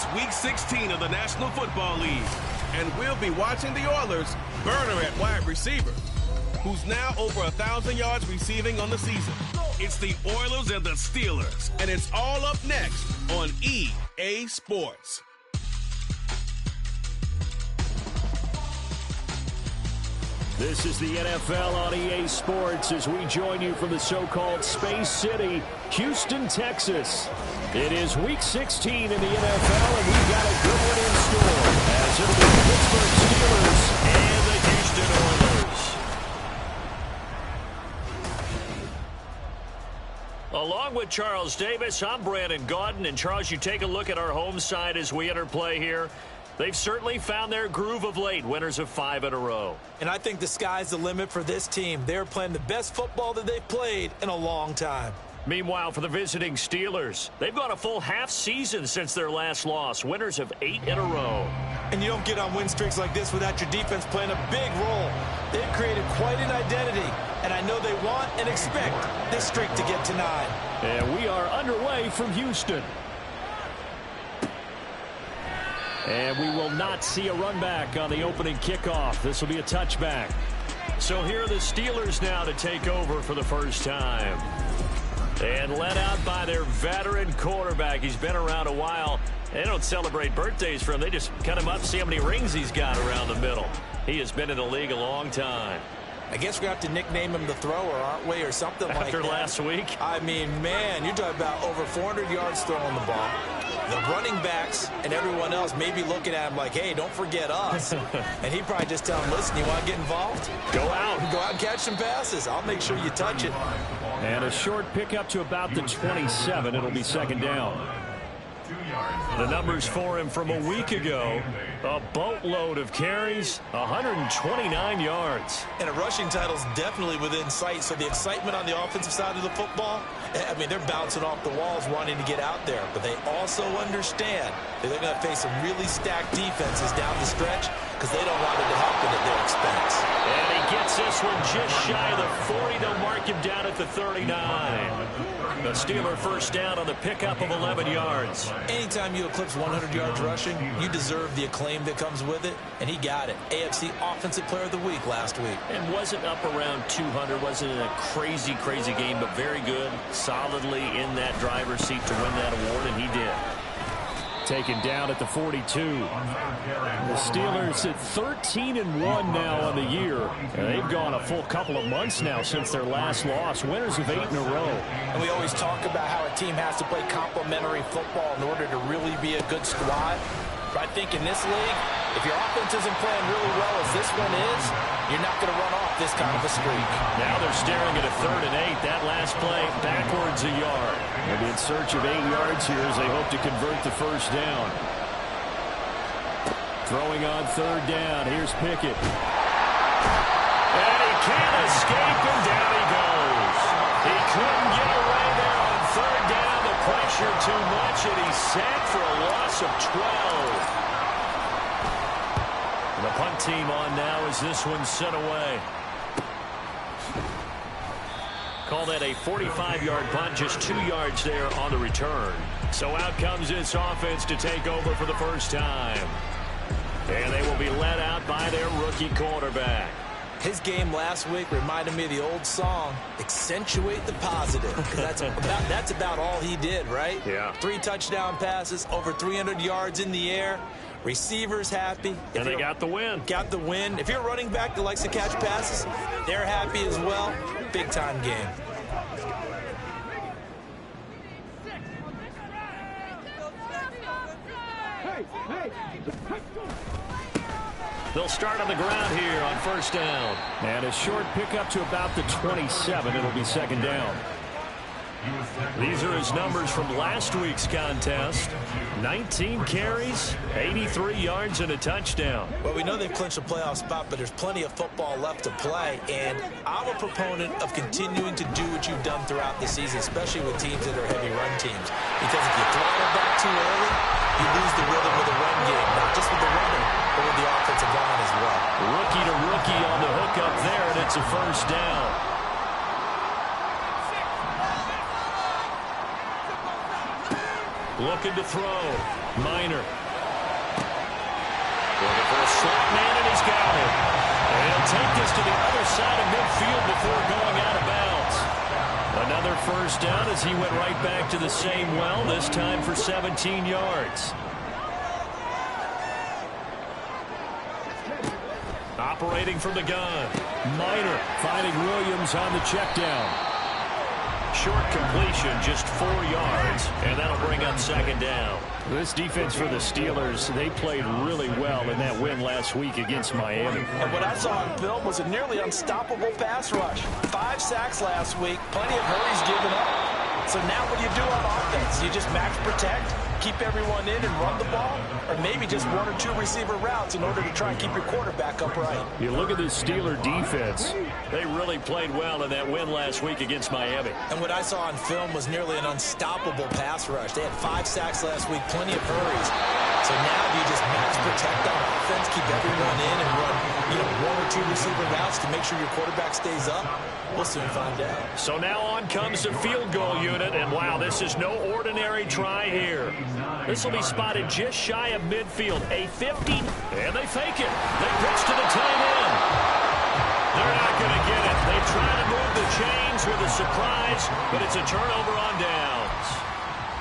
It's Week 16 of the National Football League, and we'll be watching the Oilers burner at wide receiver, who's now over 1,000 yards receiving on the season. It's the Oilers and the Steelers, and it's all up next on EA Sports. This is the NFL on EA Sports as we join you from the so-called Space City, Houston, Texas. It is Week 16 in the NFL, and we've got a good one in store, as it'll be the Pittsburgh Steelers and the Houston Oilers. Along with Charles Davis, I'm Brandon Gaudin, and Charles, you take a look at our home side as we enter play here. They've certainly found their groove of late, winners of 5 in a row. And I think the sky's the limit for this team. They're playing the best football that they've played in a long time. Meanwhile, for the visiting Steelers, they've gone a full half season since their last loss, winners of 8 in a row. And you don't get on win streaks like this without your defense playing a big role. They've created quite an identity, and I know they want and expect this streak to get to 9. And we are underway from Houston. And we will not see a run back on the opening kickoff. This will be a touchback. So here are the Steelers now to take over for the first time. And led out by their veteran quarterback. He's been around a while. They don't celebrate birthdays for him. They just cut him up, see how many rings he's got around the middle. He has been in the league a long time. I guess we're going to have to nickname him the thrower, aren't we, or something like that. After last week? I mean, man, you're talking about over 400 yards throwing the ball. The running backs and everyone else may be looking at him like, hey, don't forget us. And he'd probably just tell him, listen, you want to get involved? Go out. Go out and catch some passes. I'll make sure you touch it. And a short pickup to about the 27. It'll be second down. The numbers for him from a week ago, a boatload of carries, 129 yards. And a rushing title's definitely within sight, so the excitement on the offensive side of the football, I mean, they're bouncing off the walls wanting to get out there, but they also understand that they're going to face some really stacked defenses down the stretch because they don't want it to happen at their expense. And he gets this one just shy of the 40. They'll mark him down at the 39. The Steeler first down on the pickup of 11 yards. Anytime you eclipse 100 yards rushing, you deserve the acclaim that comes with it, and he got it. AFC Offensive Player of the Week last week. And wasn't up around 200, wasn't in a crazy game, but very good, solidly in that driver's seat to win that award, and he did. Taken down at the 42. The Steelers at 13-1 now on the year. And they've gone a full couple of months now since their last loss. Winners of 8 in a row. And we always talk about how a team has to play complementary football in order to really be a good squad. But I think in this league, if your offense isn't playing really well as this one is, you're not going to run off this kind of a streak. Now they're staring at a 3rd and 8. That last play backwards a yard. They'll be in search of 8 yards here as they hope to convert the first down. Throwing on 3rd down. Here's Pickett. And he can't escape, and down he goes. He couldn't get away there on 3rd down. The pressure too much, and he's sacked for a loss of 12. The punt team on now as this one's sent away. Call that a 45-yard punt, just 2 yards there on the return. So out comes this offense to take over for the first time. And they will be led out by their rookie quarterback. His game last week reminded me of the old song, accentuate the positive. Because that's about all he did, right? Yeah. 3 touchdown passes, over 300 yards in the air. Receivers happy. And they got the win. Got the win. If you're a running back that likes to catch passes, they're happy as well. Big-time game. They'll start on the ground here on first down. And a short pickup to about the 27. It'll be second down. These are his numbers from last week's contest. 19 carries, 83 yards, and a touchdown. Well, we know they've clinched a playoff spot, but there's plenty of football left to play. And I'm a proponent of continuing to do what you've done throughout the season, especially with teams that are heavy run teams. Because if you throttle back too early, you lose the rhythm of the run game, not just with the runner, but with the offensive line as well. Rookie to rookie on the hook up there, and it's a first down. Looking to throw. Minor. Looking for a slot man, and he's got it. And he'll take this to the other side of midfield before going out of bounds. Another first down as he went right back to the same well, this time for 17 yards. Operating from the gun. Minor finding Williams on the check down. Short completion, just 4 yards, and that'll bring up second down. This defense for the Steelers, they played really well in that win last week against Miami. And what I saw on film was a nearly unstoppable pass rush. 5 sacks last week, plenty of hurries given up. So now what do you do on offense? You just max protect, keep everyone in and run the ball, or maybe just 1 or 2 receiver routes in order to try and keep your quarterback upright. You look at this Steeler defense. They really played well in that win last week against Miami. And what I saw on film was nearly an unstoppable pass rush. They had 5 sacks last week, plenty of hurries. So now do you just max protect on offense, keep everyone in, and run 1 or 2 receiver routes to make sure your quarterback stays up? We'll soon find out. So now on comes the field goal unit, and wow, this is no ordinary try here. This will be spotted just shy of midfield, a 50, and they fake it. They pitch to the tight end. They're not going to get it. They try to move the chains with a surprise, but it's a turnover on downs.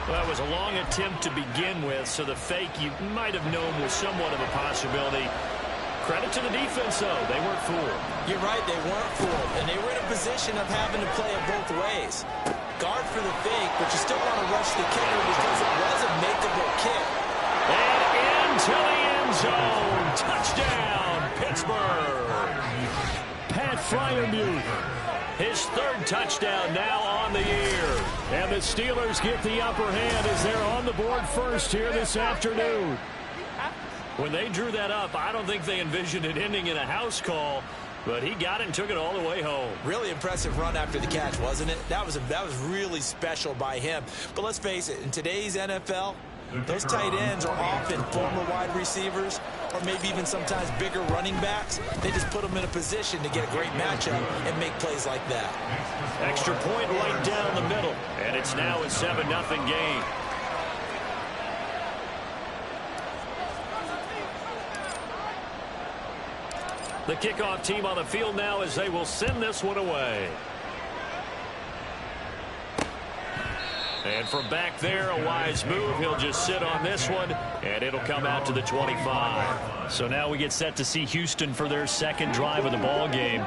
Well, that was a long attempt to begin with, so the fake you might have known was somewhat of a possibility. Credit to the defense, though. They weren't fooled. You're right, they weren't fooled, and they were in a position of having to play it both ways. Guard for the fake, but you still want to rush the kicker because it was a makeable kick. And into the end zone. Touchdown, Pittsburgh. Pat Freiermuth. His 3rd touchdown now on the year. And the Steelers get the upper hand as they're on the board first here this afternoon. When they drew that up, I don't think they envisioned it ending in a house call, but he got it and took it all the way home. Really impressive run after the catch, wasn't it? That was really special by him. But let's face it, in today's NFL, those tight ends are often former wide receivers or maybe even sometimes bigger running backs. They just put them in a position to get a great matchup and make plays like that. Extra point right down the middle, and it's now a 7-0 game. The kickoff team on the field now as they will send this one away. And from back there, a wise move. He'll just sit on this one, and it'll come out to the 25. So now we get set to see Houston for their 2nd drive of the ball game.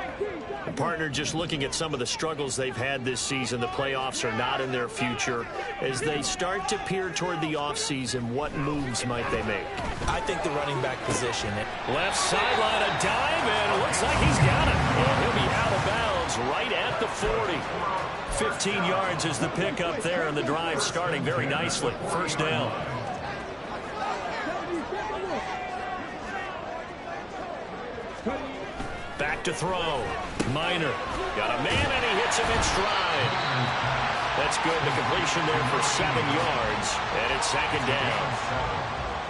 Partner, just looking at some of the struggles they've had this season, the playoffs are not in their future. As they start to peer toward the offseason, what moves might they make? I think the running back position. Left sideline, a dive, and it looks like he's got it. And he'll be out of bounds right at the 40. 15 yards is the pickup there, and the drive starting very nicely. First down. Back to throw. Minor. Got a man, and he hits him in stride. That's good. The completion there for 7 yards, and it's 2nd down.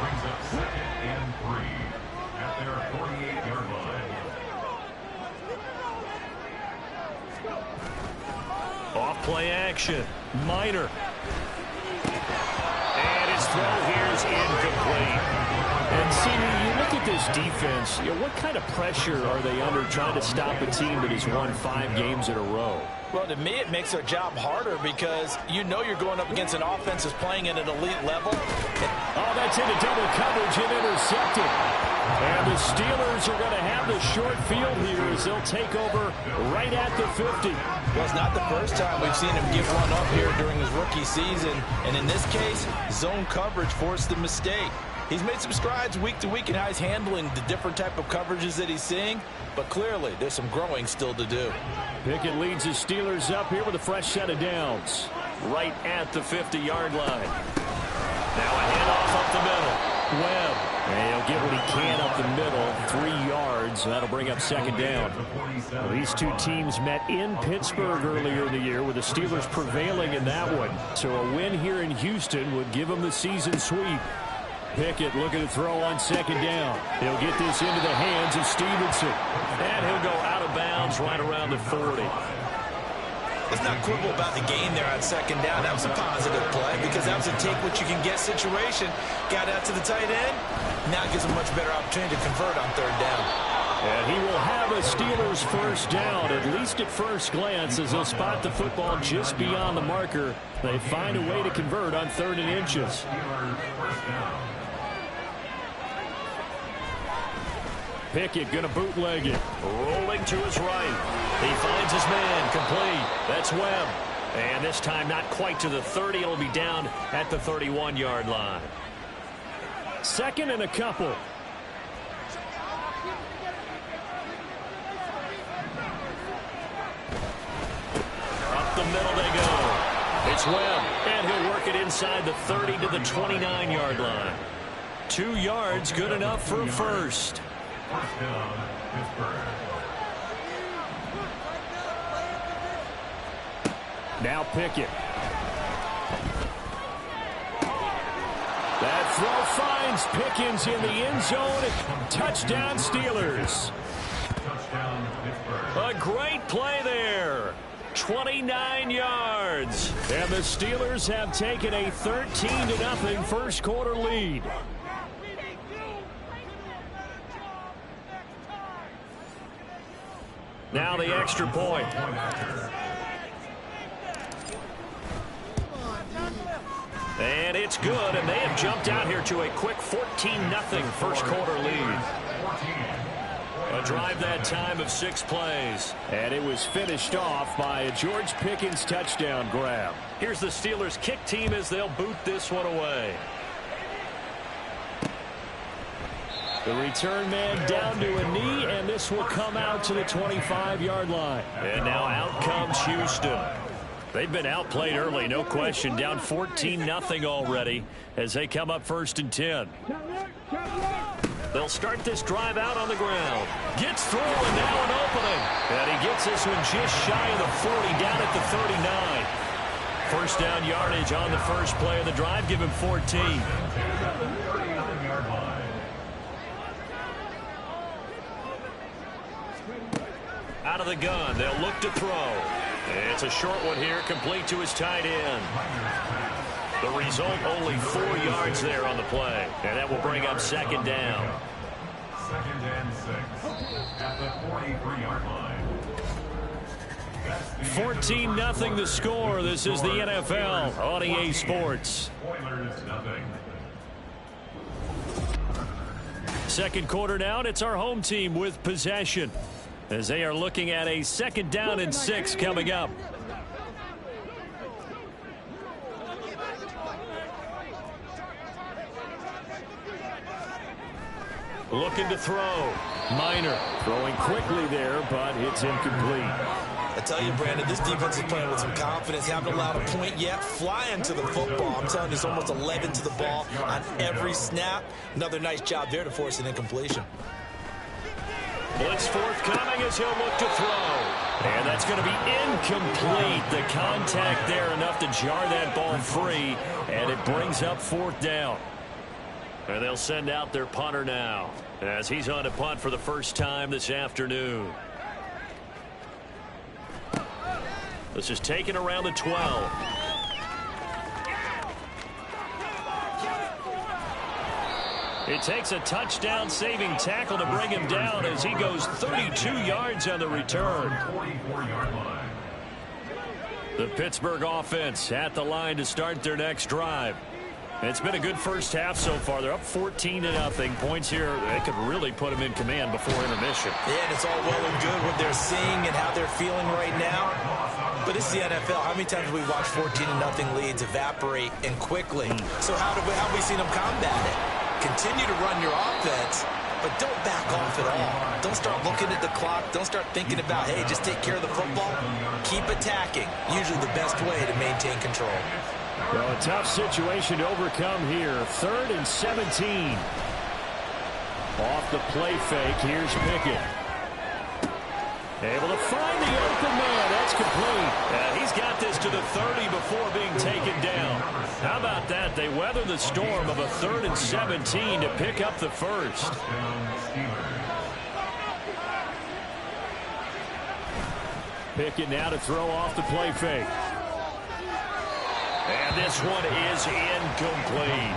Brings up 2nd and 3 at their 48-yard line. Off play action. Minor. And his throw here is incomplete. And see, when you look at this defense, what kind of pressure are they under trying to stop a team that has won 5 games in a row? Well, to me, it makes their job harder because you know you're going up against an offense that's playing at an elite level. Oh, that's into double coverage and intercepted. And the Steelers are going to have the short field here as they'll take over right at the 50. Well, it's not the first time we've seen him give one up here during his rookie season. And in this case, zone coverage forced the mistake. He's made some strides week to week in how he's handling the different type of coverages that he's seeing. But clearly, there's some growing still to do. Pickett leads the Steelers up here with a fresh set of downs. Right at the 50-yard line. Now a handoff up the middle. Webb. And he'll get what he can up the middle. 3 yards. And that'll bring up 2nd down. Well, these two teams met in Pittsburgh earlier in the year with the Steelers prevailing in that one. So a win here in Houston would give them the season sweep. Pickett looking to throw on 2nd down. He'll get this into the hands of Stevenson. And he'll go out of bounds right around the 40. Let's not quibble about the gain there on second down. That was a positive play because that was a take-what-you-can-get situation. Got out to the tight end. Now gives a much better opportunity to convert on third down. And he will have a Steelers first down, at least at first glance, as they'll spot the football just beyond the marker. They find a way to convert on 3rd and inches. Pickett going to bootleg it. Rolling to his right. He finds his man, complete. That's Webb. And this time not quite to the 30. It'll be down at the 31-yard line. 2nd and a couple. Up the middle they go. It's Webb, and he'll work it inside the 30 to the 29-yard line. 2 yards, good enough for a first. First down, Pittsburgh. Now Pickett. That throw finds Pickens in the end zone. Touchdown, Steelers. Touchdown, Pittsburgh. A great play there. 29 yards. And the Steelers have taken a 13-0 first quarter lead. Now the extra point. And it's good, and they have jumped out here to a quick 14-0 first quarter lead. A drive that time of 6 plays. And it was finished off by a George Pickens touchdown grab. Here's the Steelers kick team as they'll boot this one away. The return man down to a knee, and this will come out to the 25-yard line. And now out comes Houston. They've been outplayed early, no question. Down 14-0 already as they come up 1st and 10. They'll start this drive out on the ground. Gets through, and now an opening. And he gets this one just shy of the 40, down at the 39. First down yardage on the first play of the drive. Give him 14. Out of the gun, they'll look to throw. It's a short one here, complete to his tight end. The result, only 4 yards there on the play. And that will bring up 2nd down. 2nd and 6 at the 43-yard line. 14-0 the score. This is the NFL on EA Sports. Oilers nothing. Second quarter now, and it's our home team with possession as they are looking at a 2nd down and 6 coming up. Looking to throw. Minor throwing quickly there, but it's incomplete. I tell you, Brandon, this defense is playing with some confidence. Haven't allowed a point yet. Flying to the football. I'm telling you, it's almost 11 to the ball on every snap. Another nice job there to force an incompletion. Blitz forthcoming as he'll look to throw. And that's going to be incomplete. The contact there enough to jar that ball free. And it brings up 4th down. And they'll send out their punter now as he's on to punt for the first time this afternoon. This is taken around the 12. It takes a touchdown-saving tackle to bring him down as he goes 32 yards on the return. 44-yard line. The Pittsburgh offense at the line to start their next drive. It's been a good first half so far. They're up 14-0. Points here, they could really put them in command before intermission. Yeah, and it's all well and good what they're seeing and how they're feeling right now. But it's the NFL. How many times have we watched 14-0 leads evaporate and quickly? So how have we seen them combat it? Continue to run your offense, but don't back off at all. Don't start looking at the clock. Don't start thinking about, hey, just take care of the football. Keep attacking. Usually the best way to maintain control. Well, a tough situation to overcome here. 3rd and 17. Off the play fake, here's Pickett. Able to find the open man. That's complete. He's got this to the 30 before being taken down. How about that? They weather the storm of a 3rd and 17 to pick up the first. Pickett now to throw off the play fake. And this one is incomplete.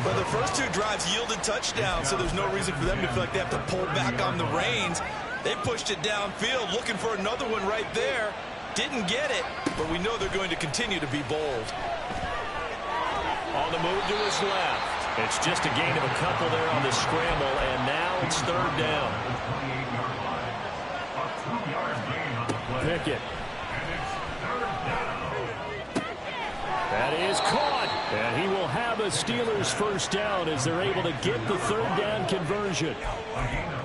Well, the first two drives yielded touchdowns, so there's no reason for them to feel like they have to pull back on the reins. They pushed it downfield, looking for another one right there. Didn't get it, but we know they're going to continue to be bold. On the move to his left. It's just a gain of a couple there on the scramble, and now it's third down. Pickett. That is caught, and he will have a Steelers first down as they're able to get the third down conversion.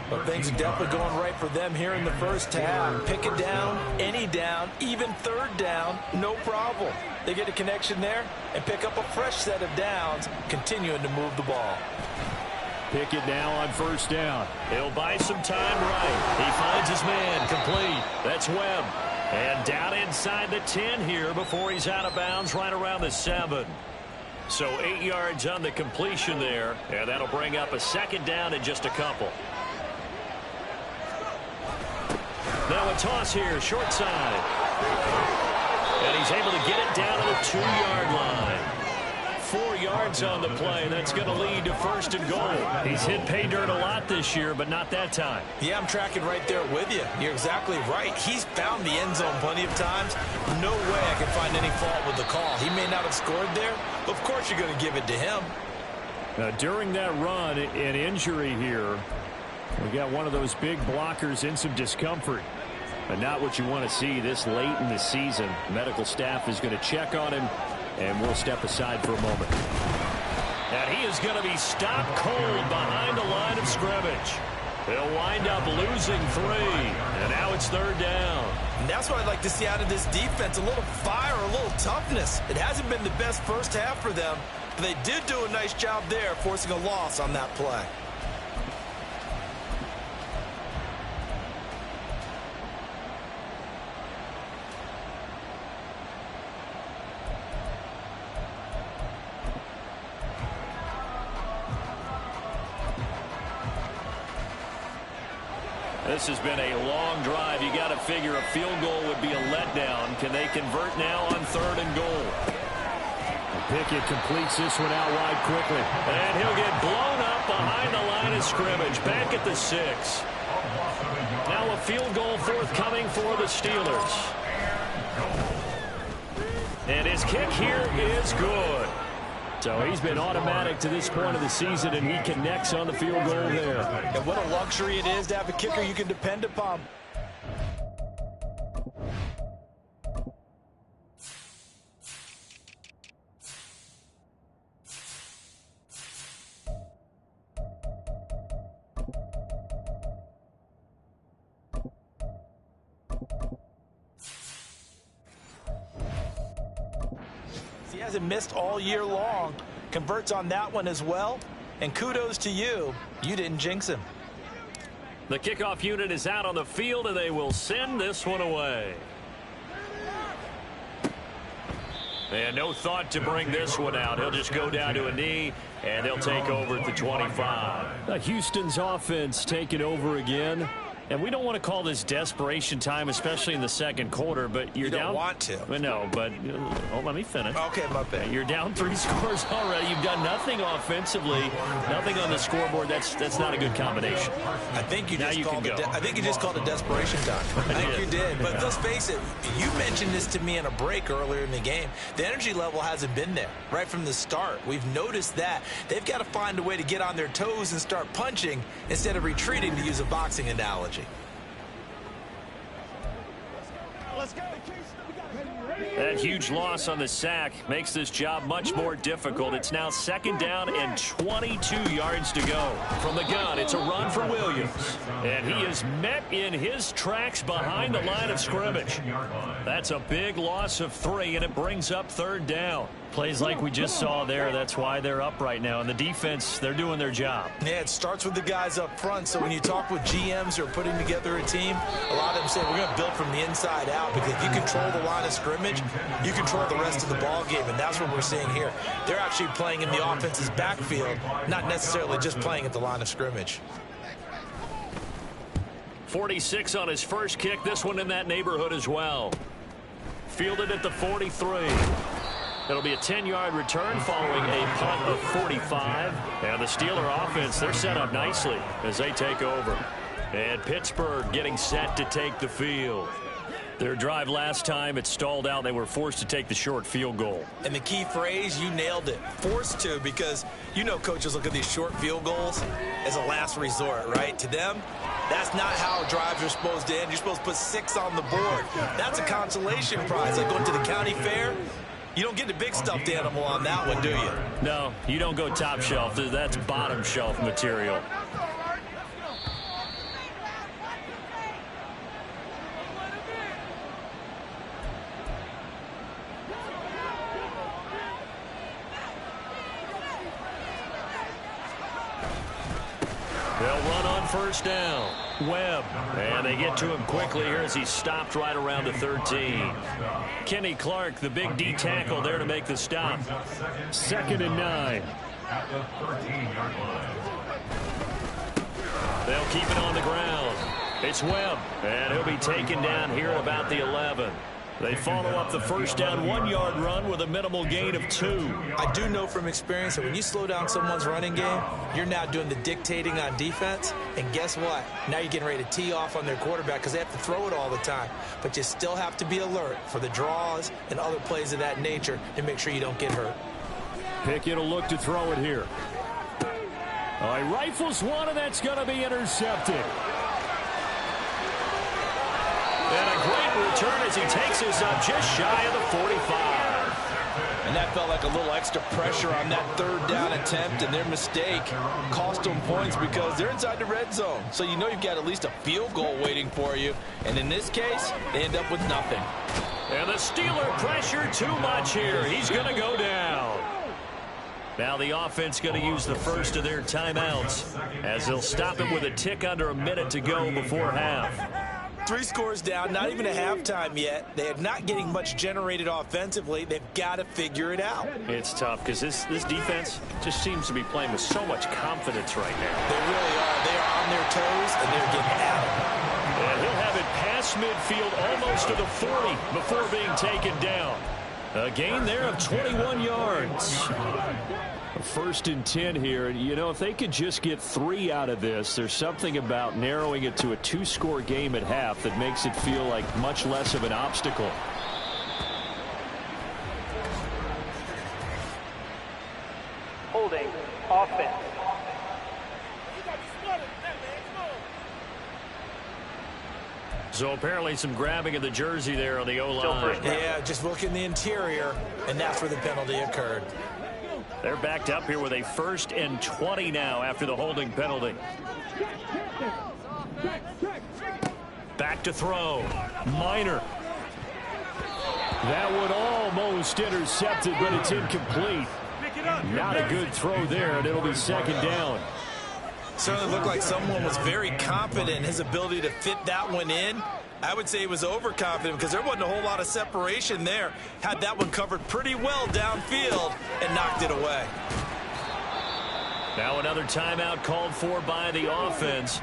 But things are definitely going right for them here in the first half. Pick it down, any down, even third down, no problem. They get a connection there and pick up a fresh set of downs, continuing to move the ball. Pickett now on first down. He'll buy some time right. He finds his man complete. That's Webb. And down inside the 10 here before he's out of bounds right around the 7. So 8 yards on the completion there, and that'll bring up a second down in just a couple. Now a toss here, short side. And he's able to get it down to the 2-yard line. 4 yards on the play. That's going to lead to first and goal. He's hit pay dirt a lot this year, but not that time. Yeah, I'm tracking right there with you. You're exactly right. He's found the end zone plenty of times. No way I can find any fault with the call. He may not have scored there, but of course you're going to give it to him. Now, during that run, an injury here. We got one of those big blockers in some discomfort. But not what you want to see this late in the season. Medical staff is going to check on him, and we'll step aside for a moment. And he is going to be stopped cold behind the line of scrimmage. They'll wind up losing 3, and now it's third down. And that's what I'd like to see out of this defense, a little fire, a little toughness. It hasn't been the best first half for them, but they did do a nice job there, forcing a loss on that play. This has been a long drive. You got to figure a field goal would be a letdown. Can they convert now on third and goal? Pickett completes this one out wide quickly. And he'll get blown up behind the line of scrimmage. Back at the 6. Now a field goal forthcoming for the Steelers. And his kick here is good. So he's been automatic to this point of the season, and he connects on the field goal there. And what a luxury it is to have a kicker you can depend upon. He hasn't missed all year long. Converts on that one as well. And kudos to you. You didn't jinx him. The kickoff unit is out on the field, and they will send this one away. And no thought to bring this one out. He'll just go down to a knee, and they'll take over at the 25. Houston's offense taking over again. And we don't want to call this desperation time, especially in the second quarter, but you're down. You don't want to. Well, no, but let me finish. Okay, my bad. You're down 3 scores already. You've done nothing offensively, nothing on the scoreboard. That's not a good combination. I think you now just you called can go. I think you just called it desperation time. I think you did. But let's face it, you mentioned this to me in a break earlier in the game. The energy level hasn't been there right from the start. We've noticed that. They've got to find a way to get on their toes and start punching instead of retreating, to use a boxing analogy. That huge loss on the sack makes this job much more difficult. It's now second down and 22 yards to go. From the gun, it's a run for Williams. And he is met in his tracks behind the line of scrimmage. That's a big loss of 3, and it brings up third down. Plays like we just saw there. That's why they're up right now. And the defense, they're doing their job. Yeah, it starts with the guys up front. So when you talk with GMs who are putting together a team, a lot of them say we're going to build from the inside out, because if you control the line of scrimmage, you control the rest of the ball game. And that's what we're seeing here. They're actually playing in the offense's backfield, not necessarily just playing at the line of scrimmage. 46 on his first kick. This one in that neighborhood as well. Fielded at the 43. It'll be a 10-yard return following a punt of 45. And the Steeler offense, they're set up nicely as they take over. And Pittsburgh getting set to take the field. Their drive last time, it stalled out. They were forced to take the short field goal. And the key phrase, you nailed it. Forced to, because you know coaches look at these short field goals as a last resort, right? To them, that's not how drives are supposed to end. You're supposed to put 6 on the board. That's a consolation prize. Like going to the county fair, you don't get the big stuffed animal on that one, do you? No, you don't go top shelf. That's bottom shelf material. They'll run on first down. Webb. And they get to him quickly here as he stopped right around the 13. Kenny Clark, the big D tackle there to make the stop. 2nd and 9. At the 13-yard line. They'll keep it on the ground. It's Webb. And he'll be taken down here at about the 11. They follow up the first down 1-yard run with a minimal gain of 2. I do know from experience that when you slow down someone's running game, you're now doing the dictating on defense. And guess what? Now you're getting ready to tee off on their quarterback because they have to throw it all the time. But you still have to be alert for the draws and other plays of that nature to make sure you don't get hurt. Pickett will look to throw it here. All right, rifles one, and that's going to be intercepted. And a great return as he takes this up just shy of the 45. And that felt like a little extra pressure on that 3rd down attempt, and their mistake cost them points because they're inside the red zone. So you know you've got at least a field goal waiting for you. And in this case, they end up with nothing. And the Steeler pressure too much here. He's going to go down. Now the offense going to use the first of their timeouts as they'll stop it with a tick under a minute to go before half. 3 scores down, not even a halftime yet. They are not getting much generated offensively. They've got to figure it out. It's tough because this defense just seems to be playing with so much confidence right now. They really are. They are on their toes, and they're getting at it. And he'll have it past midfield almost to the 40 before being taken down. A gain there of 21 yards. 1st and 10 here. You know, if they could just get 3 out of this, there's something about narrowing it to a 2-score game at half that makes it feel like much less of an obstacle. Holding offense. So apparently some grabbing of the jersey there on the O-line. Yeah, just look in the interior, and that's where the penalty occurred. They're backed up here with a 1st and 20 now after the holding penalty. Back to throw. Minor. That one almost intercepted, but it's incomplete. Not a good throw there, and it'll be 2nd down. Certainly looked like someone was very confident in his ability to fit that one in. I would say he was overconfident because there wasn't a whole lot of separation there. Had that one covered pretty well downfield and knocked it away. Now another timeout called for by the offense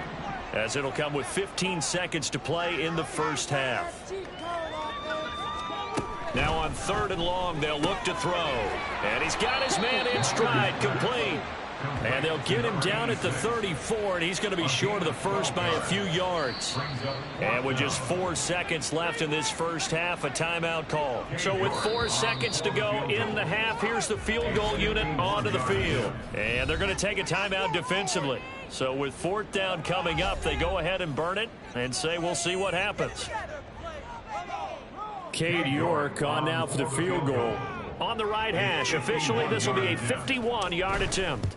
as it'll come with 15 seconds to play in the first half. Now on 3rd and long, they'll look to throw. And he's got his man in stride, complete. And they'll get him down at the 34, and he's going to be short of the first by a few yards. And with just 4 seconds left in this first half, a timeout call. So with 4 seconds to go in the half, here's the field goal unit onto the field. And they're going to take a timeout defensively. So with 4th down coming up, they go ahead and burn it and say we'll see what happens. Cade York on now for the field goal. On the right hash, officially this will be a 51-yard attempt.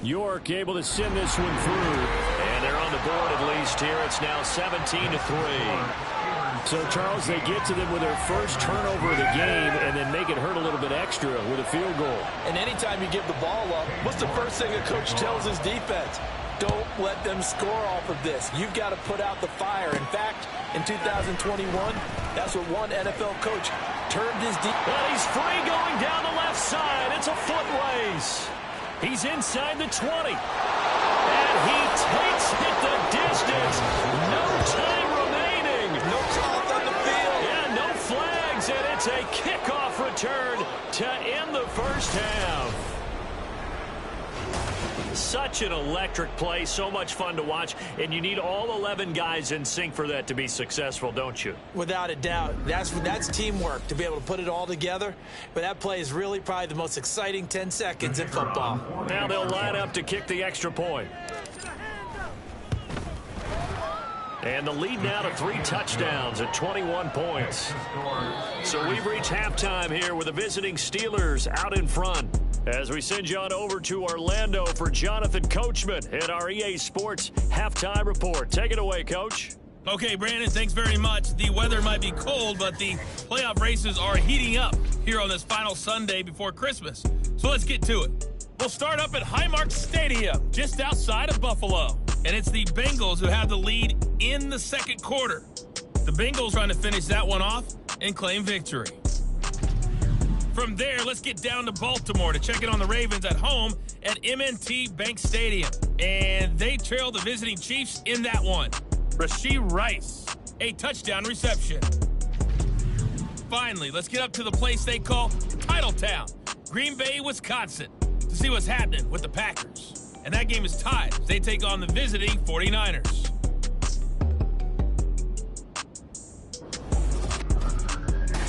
York able to send this one through. And they're on the board at least here. It's now 17-3. So, Charles, they get to them with their first turnover of the game and then make it hurt a little bit extra with a field goal. And anytime you give the ball up, what's the first thing a coach tells his defense? Don't let them score off of this. You've got to put out the fire. In fact, in 2021, that's what one NFL coach turned his defense. Well, he's free going down the left side. It's a foot race. He's inside the 20. And he takes it the distance. No time remaining. No cloth on the field. Yeah, no flags, and it's a kickoff return to end the first half. Such an electric play, so much fun to watch, and you need all 11 guys in sync for that to be successful, don't you? Without a doubt. That's teamwork, to be able to put it all together. But that play is really probably the most exciting 10 seconds in football. Now they'll line up to kick the extra point. And the lead now to 3 touchdowns at 21 points. So we've reached halftime here with the visiting Steelers out in front. As we send you on over to Orlando for Jonathan Coachman at our EA Sports Halftime Report. Take it away, Coach. Okay, Brandon, thanks very much. The weather might be cold, but the playoff races are heating up here on this final Sunday before Christmas. So let's get to it. We'll start up at Highmark Stadium, just outside of Buffalo. And it's the Bengals who have the lead in the second quarter. The Bengals trying to finish that one off and claim victory. From there, let's get down to Baltimore to check in on the Ravens at home at M&T Bank Stadium. And they trail the visiting Chiefs in that one. Rashee Rice, a touchdown reception. Finally, let's get up to the place they call Titletown, Green Bay, Wisconsin, to see what's happening with the Packers. And that game is tied as they take on the visiting 49ers.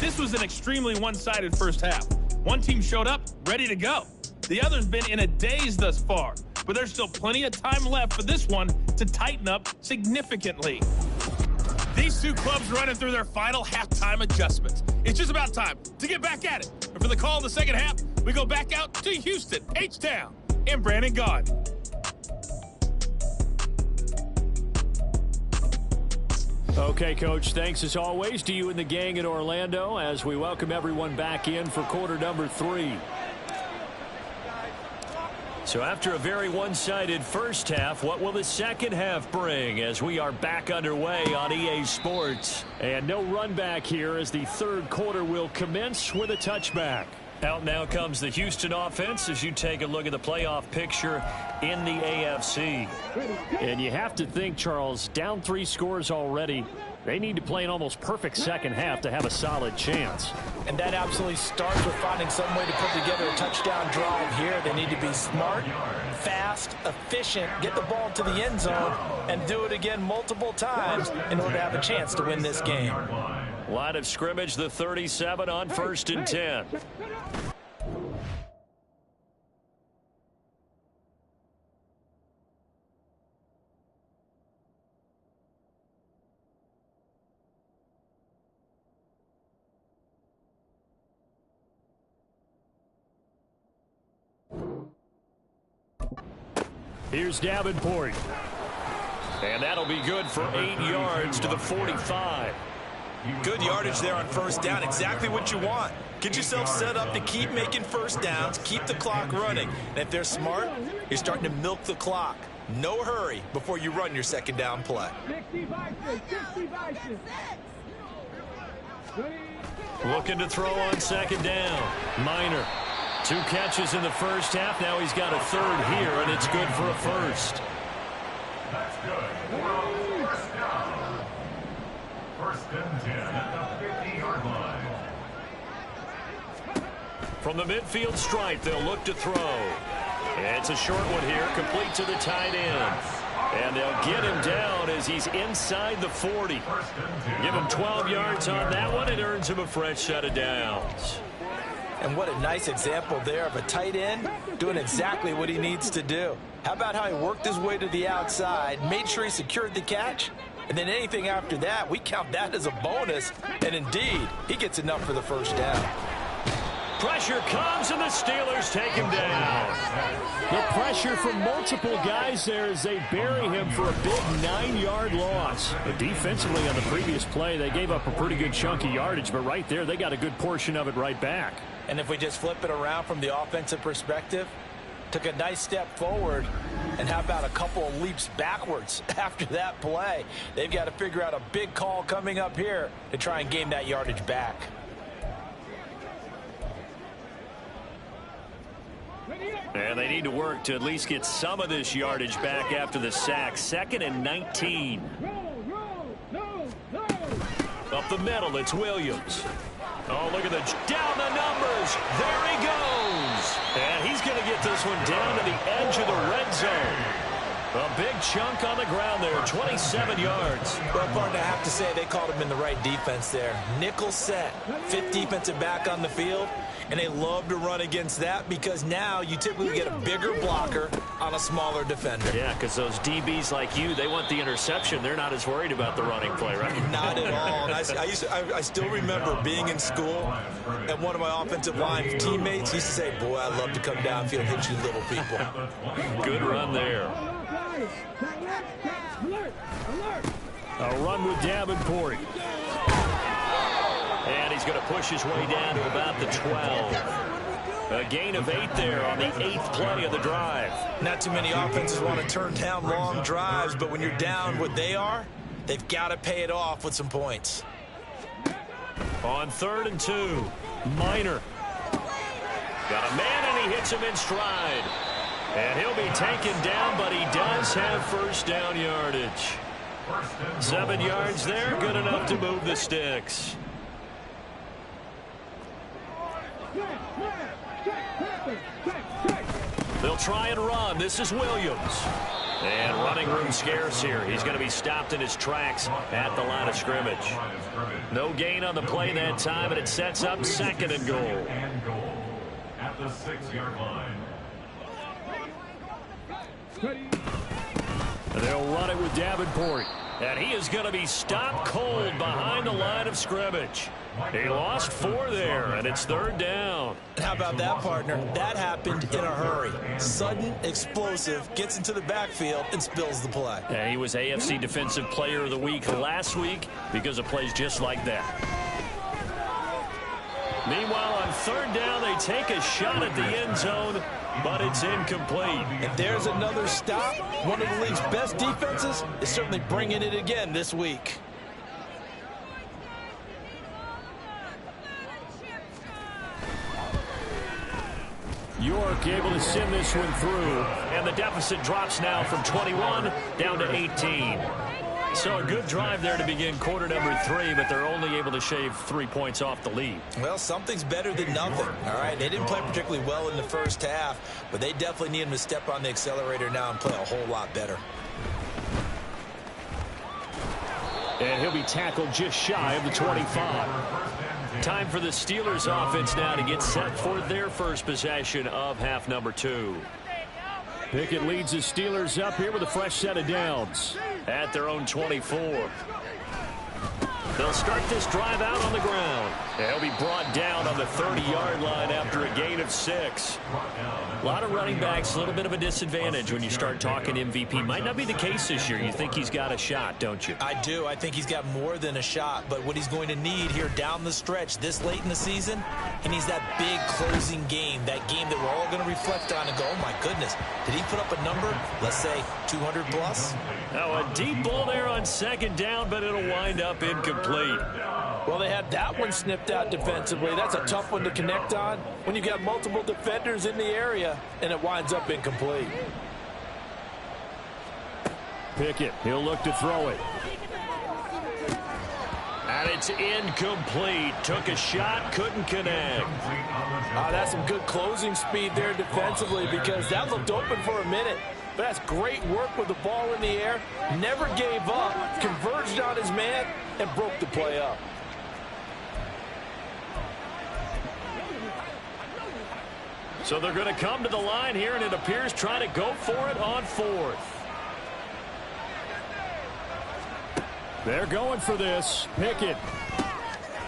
This was an extremely one-sided first half. One team showed up, ready to go. The other's been in a daze thus far, but there's still plenty of time left for this one to tighten up significantly. These two clubs running through their final halftime adjustments. It's just about time to get back at it. And for the call of the second half, we go back out to Houston, H-Town, and Brandon Gaudin. Okay, Coach, thanks as always to you and the gang in Orlando as we welcome everyone back in for quarter number 3. So after a very one-sided first half, what will the second half bring as we are back underway on EA Sports? And no run back here as the third quarter will commence with a touchback. Out now comes the Houston offense as you take a look at the playoff picture in the AFC. And you have to think, Charles, down 3 scores already. They need to play an almost perfect second half to have a solid chance. And that absolutely starts with finding some way to put together a touchdown drive here. They need to be smart, fast, efficient, get the ball to the end zone, and do it again multiple times in order to have a chance to win this game. Line of scrimmage, the 37 on 1st and 10. Here's Davenport. And that'll be good for 8 yards to the 45. Good yardage there on first down. Exactly what you want. Get yourself set up to keep making first downs, keep the clock running. And if they're smart, you're starting to milk the clock. No hurry before you run your second down play. Looking to throw on second down. Minor. 2 catches in the first half. Now he's got a third here, and it's good for a first. That's good. First down. First and 10 at the 50-yard line. From the midfield stripe, they'll look to throw. It's a short one here, complete to the tight end. And they'll get him down as he's inside the 40. Give him 12 yards on that one. It earns him a fresh set of downs. And what a nice example there of a tight end doing exactly what he needs to do. How about how he worked his way to the outside, made sure he secured the catch, and then anything after that, we count that as a bonus. And indeed, he gets enough for the first down. Pressure comes, and the Steelers take him down. The pressure from multiple guys there as they bury him for a big 9-yard loss. But defensively on the previous play, they gave up a pretty good chunk of yardage, but right there, they got a good portion of it right back. And if we just flip it around from the offensive perspective, took a nice step forward, and how about a couple of leaps backwards after that play? They've got to figure out a big call coming up here to try and gain that yardage back. Ready up. And they need to work to at least get some of this yardage back after the sack. 2nd and 19. Up the middle, it's Williams. Oh, look at down the numbers. There he goes. And he's going to get this one down to the edge of the red zone. A big chunk on the ground there, 27 yards. Well, partner, I have to say they called him in the right defense there. Nickel set, 5th defensive back on the field, and they love to run against that because now you typically get a bigger blocker on a smaller defender. Yeah, because those DBs like you, they want the interception. They're not as worried about the running play, right? Not at all. And I still remember being in school, and one of my offensive line teammates used to say, boy, I love to come downfield and hit you little people. Good run there. A run with Davenport. And he's going to push his way down to about the 12. A gain of 8 there on the 8th play of the drive. Not too many offenses want to turn down long drives, but when you're down what they are, they've got to pay it off with some points. On 3rd and 2, Minor. Got a man, and he hits him in stride. And he'll be taken down, but he does have first down yardage. 7 yards there, good enough to move the sticks. They'll try and run. This is Williams. And running room scarce here. He's going to be stopped in his tracks at the line of scrimmage. No gain on the play that time, and it sets up 2nd and goal. At the 6-yard line. They'll run it with Davenport. And he is going to be stopped cold behind the line of scrimmage. He lost 4 there, and it's 3rd down. How about that, partner? That happened in a hurry. Sudden, explosive, gets into the backfield, and spills the play. And he was AFC Defensive Player of the Week last week because of plays just like that. Meanwhile, on 3rd down, they take a shot at the end zone, but it's incomplete. If there's another stop, one of the league's best defenses is certainly bringing it again this week. York able to send this one through. And the deficit drops now from 21 down to 18. So a good drive there to begin quarter number 3, but they're only able to shave 3 points off the lead. Well, something's better than nothing, all right? They didn't play particularly well in the first half, but they definitely need him to step on the accelerator now and play a whole lot better. And he'll be tackled just shy of the 25. Time for the Steelers offense now to get set for their first possession of half number 2. Pickett leads the Steelers up here with a fresh set of downs. At their own 24. They'll start this drive out on the ground. They'll be brought down on the 30-yard line after a gain of 6. A lot of running backs, a little bit of a disadvantage when you start talking MVP. Might not be the case this year. You think he's got a shot, don't you? I do. I think he's got more than a shot. But what he's going to need here down the stretch this late in the season, he needs that big closing game, that game that we're all going to reflect on and go, oh, my goodness, did he put up a number, let's say, 200 plus? Now, a deep ball there on 2nd down, but it'll wind up incomplete. Well, they had that one snipped out defensively. That's a tough one to connect on when you got multiple defenders in the area, and it winds up incomplete. Pickett, he'll look to throw it. And it's incomplete. Took a shot, couldn't connect. That's some good closing speed there defensively because that looked open for a minute. But that's great work with the ball in the air. Never gave up, converged on his man, and broke the play up. So they're going to come to the line here, and it appears trying to go for it on 4th. They're going for this. Pickett.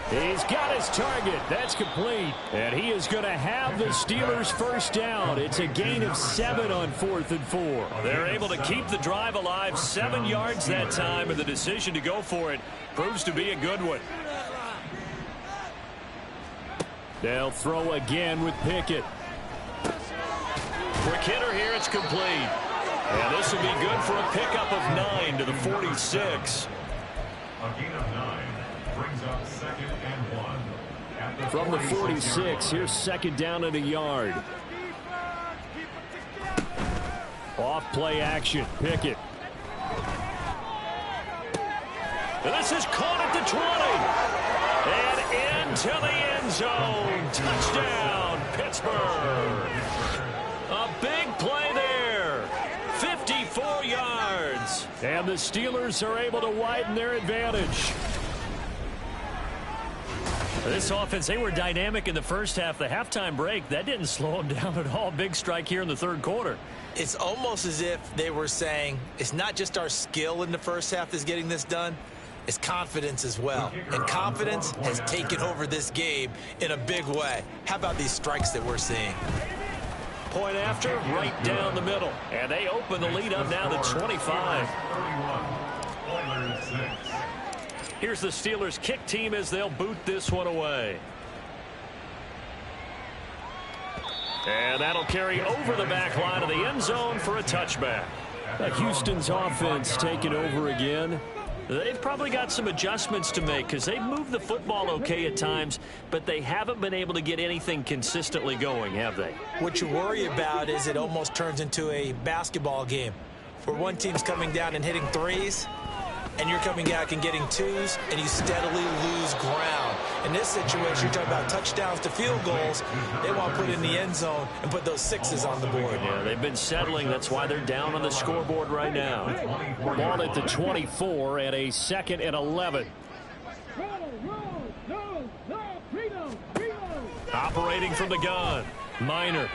He's got his target. That's complete. And he is going to have the Steelers first down. It's a gain of 7 on 4th and 4. They're able to keep the drive alive, 7 yards that time, and the decision to go for it proves to be a good one. They'll throw again with Pickett. Quick hitter here, it's complete. And this will be good for a pickup of 9 to the 46. A gain of 9 brings up 2nd and 1. From the 46, here's 2nd down and a yard. Off play action. Pickett. And this is caught at the 20. And into the end zone. Touchdown, Pittsburgh. A big play there. 54 yards. And the Steelers are able to widen their advantage. This offense, they were dynamic in the first half. The halftime break, that didn't slow them down at all. Big strike here in the third quarter. It's almost as if they were saying, it's not just our skill in the first half that's getting this done, it's confidence as well. And confidence has taken over this game in a big way. How about these strikes that we're seeing? Point after, right down the middle. And they open the lead up now to 25. Here's the Steelers kick team as they'll boot this one away. And that'll carry over the back line of the end zone for a touchback. Houston's offense taking over again. They've probably got some adjustments to make because they've moved the football okay at times, but they haven't been able to get anything consistently going, have they? What you worry about is it almost turns into a basketball game where one team's coming down and hitting threes, and you're coming back and getting twos, and you steadily lose ground. In this situation, you're talking about touchdowns to field goals. They want to put in the end zone and put those sixes on the board. Yeah, they've been settling. That's why they're down on the scoreboard right now. Ball at the 24 and a 2nd and 11. Operating from the gun, Minor.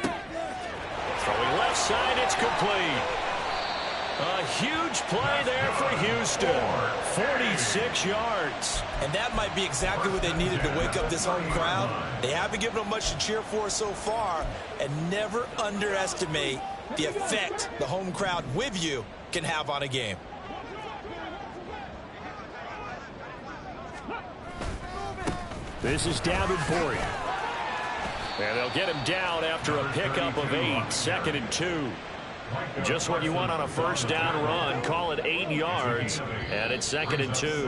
Throwing left side, it's complete. A huge play there for Houston. 46 yards. And that might be exactly what they needed to wake up this home crowd. They haven't given them much to cheer for so far. And never underestimate the effect the home crowd with you can have on a game. This is Davenport. And they'll get him down after a pickup of 8. 2nd and 2. Just what you want on a first down run. Call it 8 yards. And it's 2nd and 2.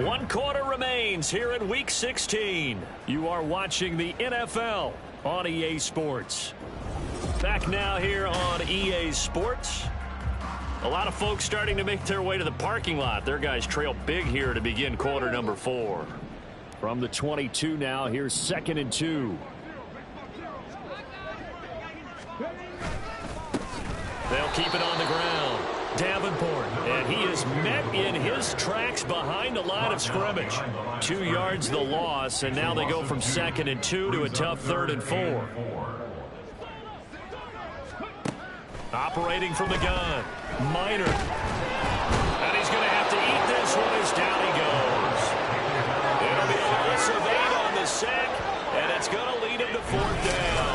1 quarter remains here in Week 16. You are watching the NFL on EA Sports. Back now here on EA Sports. A lot of folks starting to make their way to the parking lot. Their guys trail big here to begin quarter number 4. From the 22 now, here's 2nd and 2. They'll keep it on the ground. Davenport, and he is met in his tracks behind the line of scrimmage. 2 yards the loss, and now they go from 2nd and 2 to a tough 3rd and 4. Operating from the gun, Minor. And he's going to have to eat this one as down he goes. It'll be a loss of 8 on the sack, and it's going to lead him to 4th down.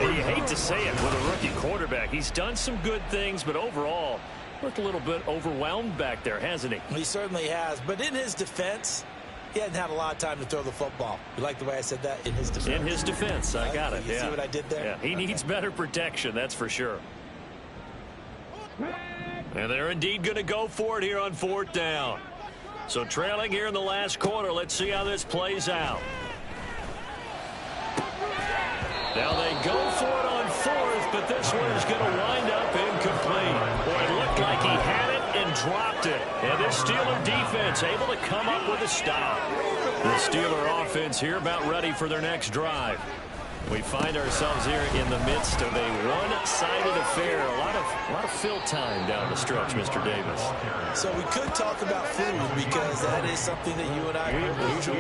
And you hate to say it with a rookie quarterback. He's done some good things, but overall, looked a little bit overwhelmed back there, hasn't he? He certainly has. But in his defense, he hadn't had a lot of time to throw the football. You like the way I said that? In his defense. In his defense, I got it. You see what I did there? Yeah, he needs better protection, that's for sure. And they're indeed going to go for it here on 4th down. So trailing here in the last quarter, let's see how this plays out. Now they go for it on 4th, but this one is going to wind up incomplete. Boy, it looked like he had it and dropped it. And this Steeler defense able to come up with a stop. The Steeler offense here about ready for their next drive. We find ourselves here in the midst of a one-sided affair. A lot of fill time down the stretch, Mr. Davis. So we could talk about food because that is something that you and I enjoy.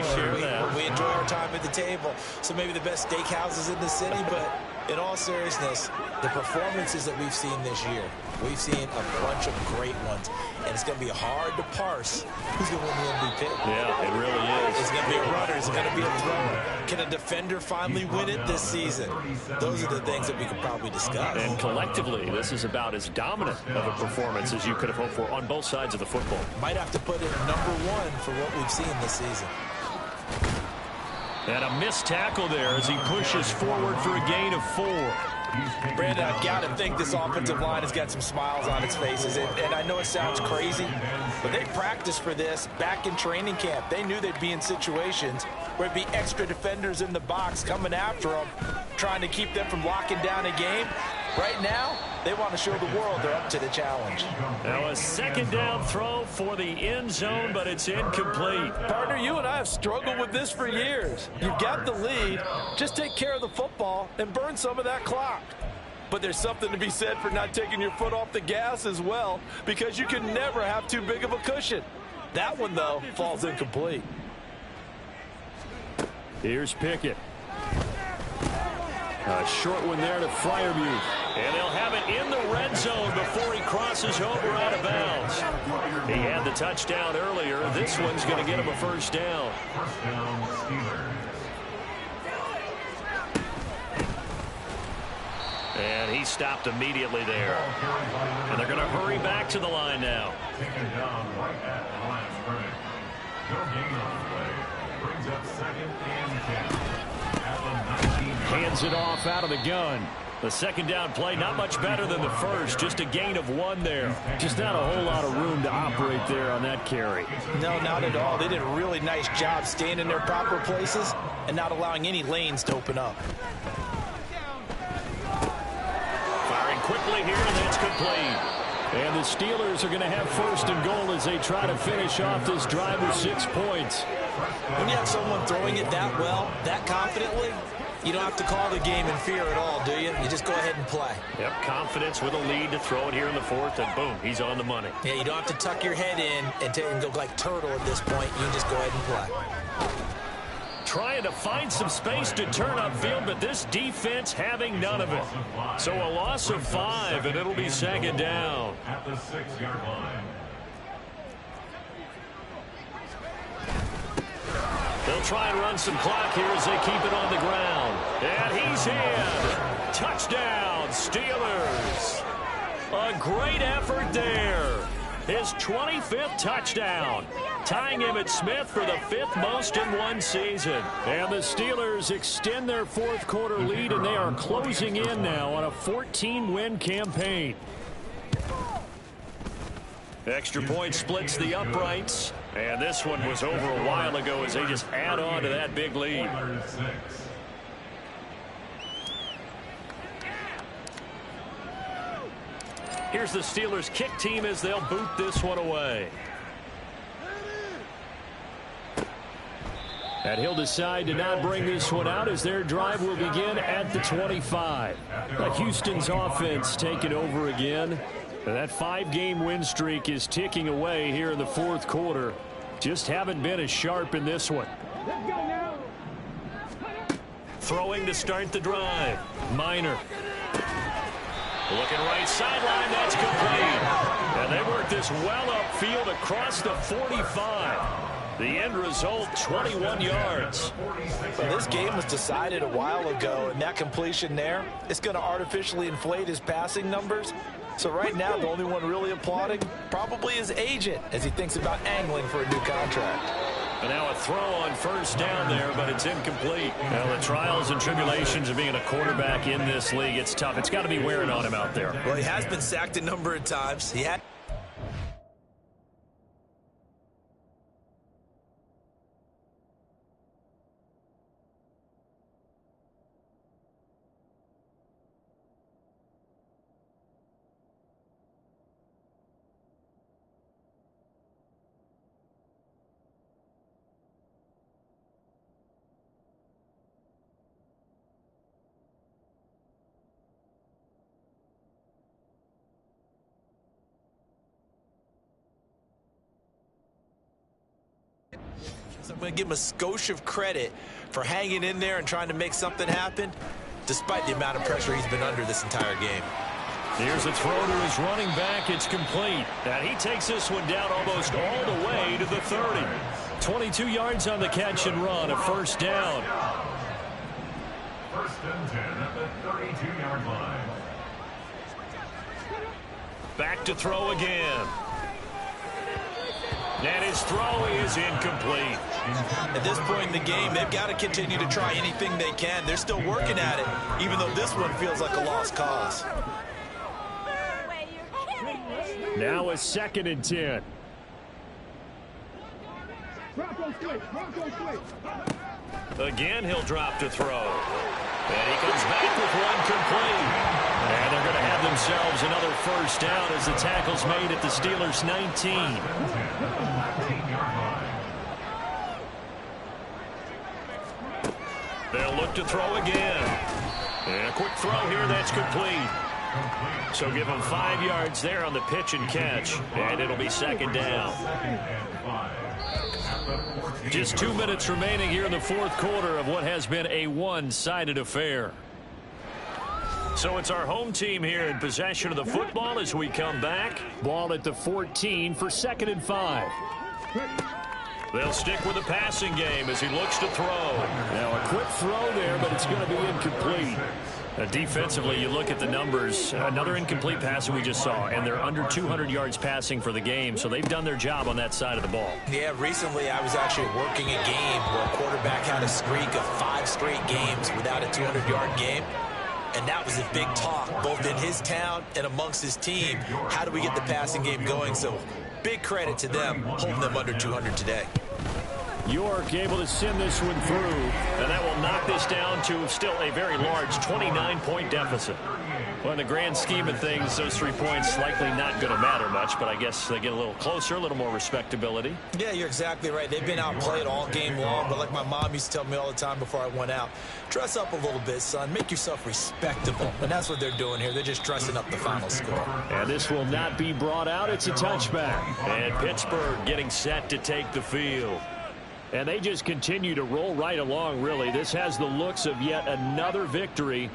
We enjoy our time at the table. So maybe the best steakhouses in the city, but in all seriousness, the performances that we've seen this year, we've seen a bunch of great ones. And it's going to be hard to parse who's going to win the MVP. Yeah, it really is. Is it going to be a runner? Is it going to be a thrower? Can a defender finally win it this season? Those are the things that we could probably discuss. And collectively, this is about as dominant of a performance as you could have hoped for on both sides of the football. Might have to put it #1 for what we've seen this season. And a missed tackle there as he pushes forward for a gain of 4. Brandon, I've got to think this offensive line has got some smiles on its faces. And I know it sounds crazy, but they practiced for this back in training camp. They knew they'd be in situations where it'd be extra defenders in the box coming after them, trying to keep them from locking down a game. Right now, they want to show the world they're up to the challenge. Now a second down throw for the end zone, but it's incomplete. Partner, you and I have struggled with this for years. You've got the lead. Just take care of the football and burn some of that clock. But there's something to be said for not taking your foot off the gas as well, because you can never have too big of a cushion. That one, though, falls incomplete. Here's Pickett. A short one there to Freiermuth. And they'll have it in the red zone before he crosses over out of bounds. He had the touchdown earlier. This one's going to get him a first down. First down, Steelers. And he stopped immediately there. And they're going to hurry back to the line now. Taken down right at the line of scrimmage. No gain on the play. Brings up 2nd and 10. Hands it off out of the gun. The second down play, not much better than the first. Just a gain of 1 there. Just not a whole lot of room to operate there on that carry. No, not at all. They did a really nice job staying in their proper places and not allowing any lanes to open up. Firing quickly here, and that's complete. And the Steelers are going to have 1st and goal as they try to finish off this drive with 6 points. When you have someone throwing it that well, that confidently, you don't have to call the game in fear at all, do you? You just go ahead and play. Yep, confidence with a lead to throw it here in the 4th, and boom, he's on the money. Yeah, you don't have to tuck your head in and go like turtle at this point. You can just go ahead and play. Trying to find some space to turn upfield, but this defense having none of it. So a loss of 5, and it'll be 2nd down. At the 6-yard line. They'll try and run some clock here as they keep it on the ground. And he's in. Touchdown, Steelers. A great effort there. His 25th touchdown, tying Emmitt Smith for the 5th most in one season. And the Steelers extend their 4th quarter lead, and they are closing in now on a 14-win campaign. Extra point splits the uprights, and this one was over a while ago as they just add on to that big lead. Here's the Steelers kick team as they'll boot this one away. And he'll decide to not bring this one out as their drive will begin at the 25. Houston's offense taking over again. And that 5-game win streak is ticking away here in the 4th quarter. Just haven't been as sharp in this one. Throwing to start the drive. Minor. Looking right sideline, that's complete. And they work this well upfield across the 45. The end result, 21 yards. Well, this game was decided a while ago, and that completion there, it's going to artificially inflate his passing numbers. So right now, the only one really applauding probably his agent as he thinks about angling for a new contract. And now a throw on 1st down there, but it's incomplete. Now the trials and tribulations of being a quarterback in this league, it's tough. It's got to be wearing on him out there. Well, he has been sacked a number of times. He had... I'm going to give him a skosh of credit for hanging in there and trying to make something happen, despite the amount of pressure he's been under this entire game. Here's a throw to his running back. It's complete. And he takes this one down almost all the way to the 30. 22 yards on the catch and run, a 1st down. 1st and 10 at the 32-yard line. Back to throw again. And his throw is incomplete. At this point in the game, they've got to continue to try anything they can. They're still working at it, even though this one feels like a lost cause. Now a 2nd and 10. Again, he'll drop to throw. And he comes back with one complete. And they're going to have themselves another first down as the tackle's made at the Steelers' 19. They'll look to throw again. And a quick throw here, that's complete. So give them 5 yards there on the pitch and catch. And it'll be 2nd down. Just 2 minutes remaining here in the 4th quarter of what has been a one-sided affair. So it's our home team here in possession of the football as we come back. Ball at the 14 for 2nd and 5. They'll stick with the passing game as he looks to throw. Now a quick throw there, but it's going to be incomplete. Defensively, you look at the numbers. Another incomplete pass that we just saw, and they're under 200 yards passing for the game, so they've done their job on that side of the ball. Yeah, recently I was actually working a game where a quarterback had a streak of 5 straight games without a 200-yard game. And that was a big talk, both in his town and amongst his team. How do we get the passing game going? So big credit to them, holding them under 200 today. York able to send this one through. And that will knock this down to still a very large 29-point deficit. Well, in the grand scheme of things, those 3 points likely not going to matter much, but I guess they get a little closer, a little more respectability. Yeah, you're exactly right. They've been outplayed all game long, but like my mom used to tell me all the time before I went out, dress up a little bit, son. Make yourself respectable. And that's what they're doing here. They're just dressing up the final score. And this will not be brought out. It's a touchback. And Pittsburgh getting set to take the field. And they just continue to roll right along, really. This has the looks of yet another victory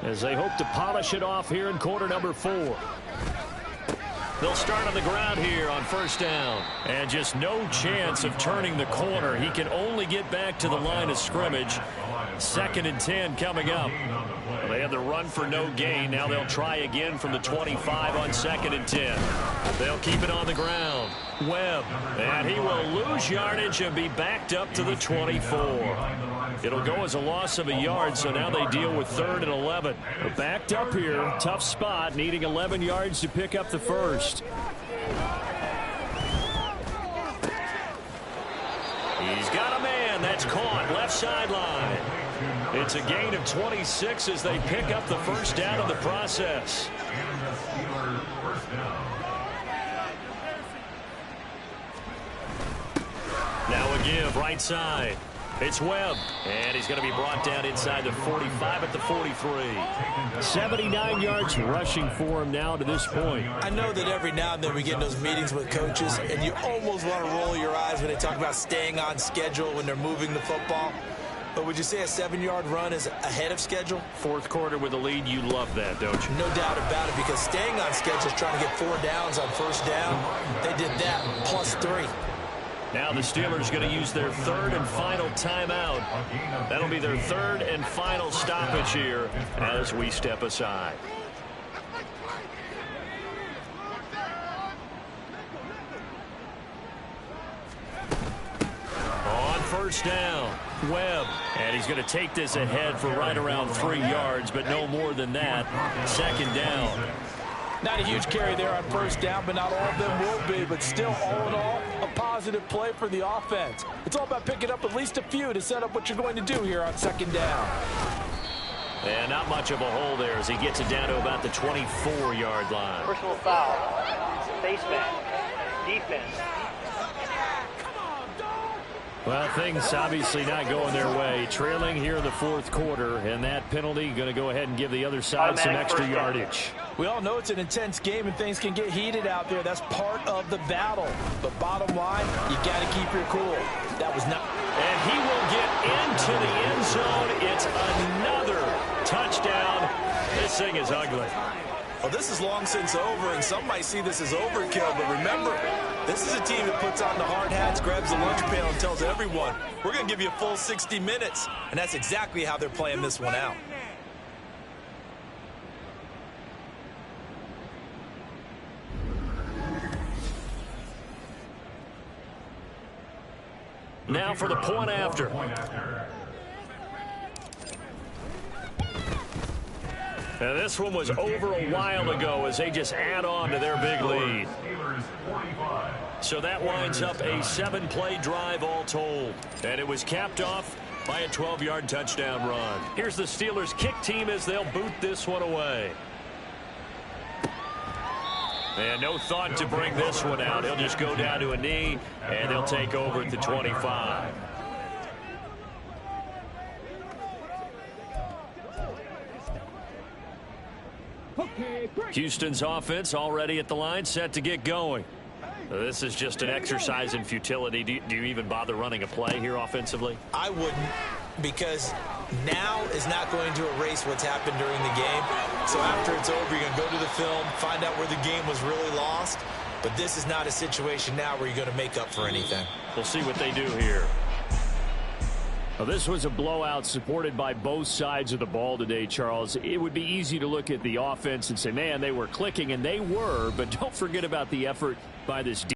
as they hope to polish it off here in quarter number 4. They'll start on the ground here on 1st down. And just no chance of turning the corner. He can only get back to the line of scrimmage. 2nd and 10 coming up. Well, they had the run for no gain. Now they'll try again from the 25 on 2nd and 10. They'll keep it on the ground. Webb. And he will lose yardage and be backed up to the 24. It'll go as a loss of a yard, so now they deal with 3rd and 11. But backed up here, tough spot, needing 11 yards to pick up the first. He's got a man. That's caught left sideline. It's a gain of 26 as they pick up the first down in the process. Now a give right side. It's Webb, and he's going to be brought down inside the 45 at the 43. 79 yards rushing for him now to this point. I know that every now and then we get in those meetings with coaches, and you almost want to roll your eyes when they talk about staying on schedule when they're moving the football. But would you say a 7-yard run is ahead of schedule? 4th quarter with a lead, you love that, don't you? No doubt about it, because staying on schedule is trying to get 4 downs on 1st down. They did that plus 3. Now the Steelers going to use their 3rd and final timeout. That'll be their 3rd and final stoppage here as we step aside. On 1st down, Webb. And he's going to take this ahead for right around 3 yards, but no more than that. 2nd down. Not a huge carry there on 1st down, but not all of them will be. But still, all in all, a positive play for the offense. It's all about picking up at least a few to set up what you're going to do here on 2nd down. And not much of a hole there as he gets it down to about the 24-yard line. Personal foul. Face mask. Defense. Well, things obviously not going their way. Trailing here in the 4th quarter, and that penalty going to go ahead and give the other side some extra yardage. We all know it's an intense game and things can get heated out there. That's part of the battle. But bottom line, you got to keep your cool. That was not. And he will get into the end zone. It's another touchdown. This thing is ugly. Well, this is long since over, and some might see this as overkill. But remember, this is a team that puts on the hard hats, grabs the lunch pail, and tells everyone, we're going to give you a full 60 minutes. And that's exactly how they're playing this one out. Now for the point after. And this one was over a while ago as they just add on to their big lead. So that winds up a 7-play drive all told. And it was capped off by a 12-yard touchdown run. Here's the Steelers kick team as they'll boot this one away. And no thought to bring this one out. He'll just go down to a knee, and they'll take over at the 25. Houston's offense already at the line, set to get going. This is just an exercise in futility. Do you even bother running a play here offensively? I wouldn't, because now is not going to erase what's happened during the game. So after it's over, you're going to go to the film, find out where the game was really lost. But this is not a situation now where you're going to make up for anything. We'll see what they do here. Well, this was a blowout supported by both sides of the ball today, Charles. It would be easy to look at the offense and say, man, they were clicking, and they were, but don't forget about the effort by this defense.